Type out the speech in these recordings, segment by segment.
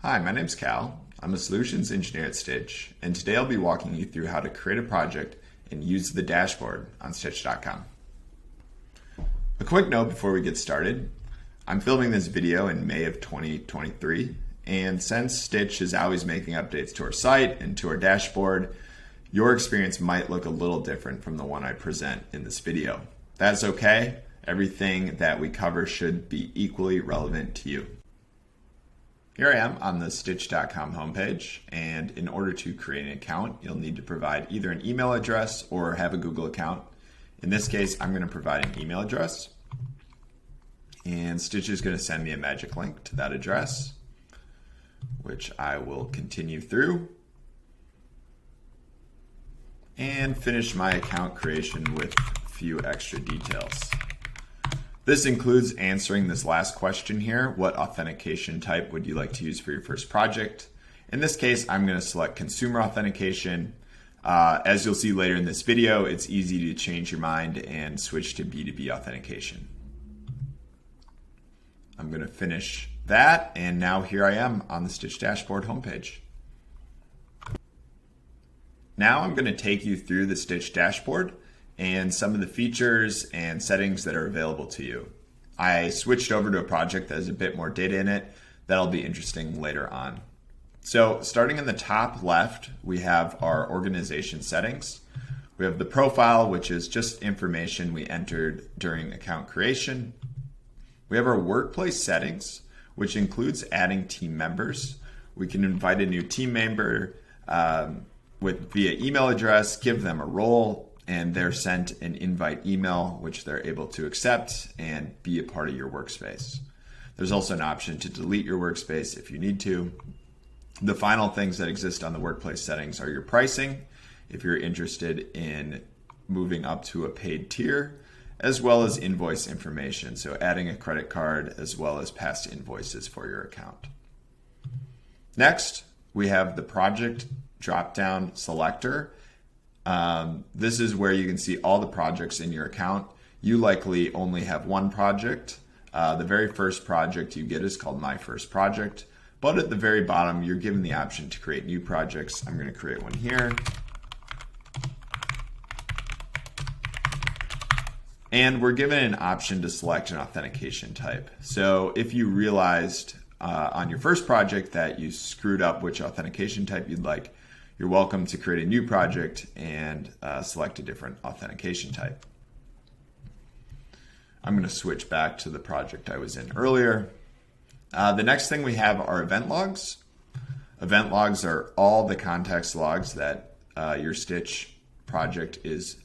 Hi, my name's Cal. I'm a solutions engineer at Stytch, and today I'll be walking you through how to create a project and use the dashboard on Stytch.com. A quick note before we get started. I'm filming this video in May of 2023, and since Stytch is always making updates to our site and to our dashboard, your experience might look a little different from the one I present in this video. That's okay. Everything that we cover should be equally relevant to you. Here I am on the Stytch.com homepage, and in order to create an account, you'll need to provide either an email address or have a Google account. In this case, I'm going to provide an email address, and Stytch is going to send me a magic link to that address, which I will continue through and finish my account creation with a few extra details. This includes answering this last question here. What authentication type would you like to use for your first project? In this case, I'm going to select consumer authentication. As you'll see later in this video, it's easy to change your mind and switch to B2B authentication. I'm going to finish that, and now here I am on the Stytch Dashboard homepage. Now I'm going to take you through the Stytch Dashboard and some of the features and settings that are available to you. I switched over to a project that has a bit more data in it. That'll be interesting later on. So starting in the top left, we have our organization settings. We have the profile, which is just information we entered during account creation. We have our workplace settings, which includes adding team members. We can invite a new team member via email address, give them a role, and they're sent an invite email, which they're able to accept and be a part of your workspace. There's also an option to delete your workspace if you need to. The final things that exist on the workplace settings are your pricing, if you're interested in moving up to a paid tier, as well as invoice information, so adding a credit card as well as past invoices for your account. Next, we have the project drop-down selector. This is where you can see all the projects in your account. You likely only have one project. The very first project you get is called My First Project, but at the very bottom, you're given the option to create new projects. I'm going to create one here. And we're given an option to select an authentication type. So if you realized on your first project that you screwed up which authentication type you'd like, you're welcome to create a new project and select a different authentication type. I'm going to switch back to the project I was in earlier. The next thing we have are event logs. Event logs are all the context logs that your Stytch project is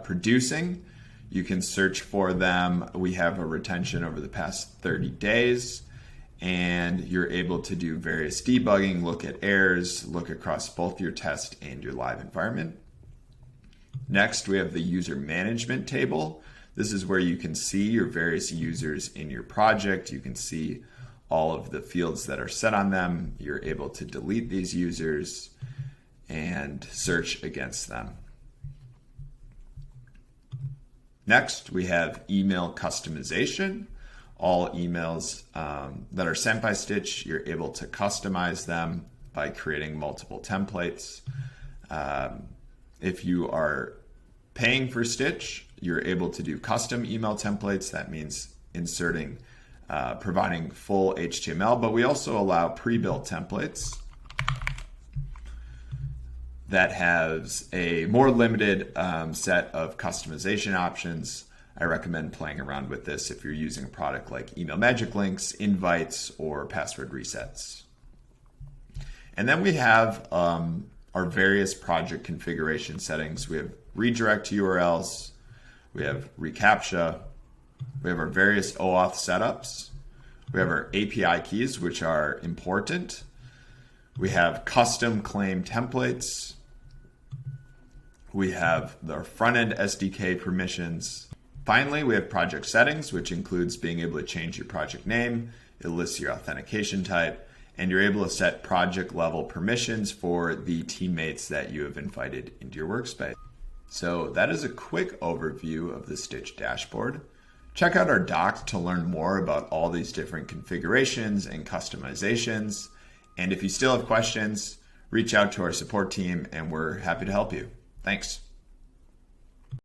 producing. You can search for them. We have a retention over the past 30 days. And you're able to do various debugging, look at errors, look across both your test and your live environment. Next, we have the user management table. This is where you can see your various users in your project. You can see all of the fields that are set on them. You're able to delete these users and search against them. Next, we have email customization. All emails that are sent by Stytch, you're able to customize them by creating multiple templates. If you are paying for Stytch, you're able to do custom email templates. That means inserting, providing full HTML, but we also allow pre-built templates that has a more limited set of customization options. I recommend playing around with this if you're using a product like email magic links, invites, or password resets. And then we have our various project configuration settings. We have redirect URLs, we have reCAPTCHA, we have our various OAuth setups, we have our API keys, which are important. We have custom claim templates. We have the front-end SDK permissions. Finally, we have project settings, which includes being able to change your project name. It lists your authentication type, and you're able to set project level permissions for the teammates that you have invited into your workspace. So that is a quick overview of the Stytch dashboard. Check out our doc to learn more about all these different configurations and customizations. And if you still have questions, reach out to our support team and we're happy to help you. Thanks.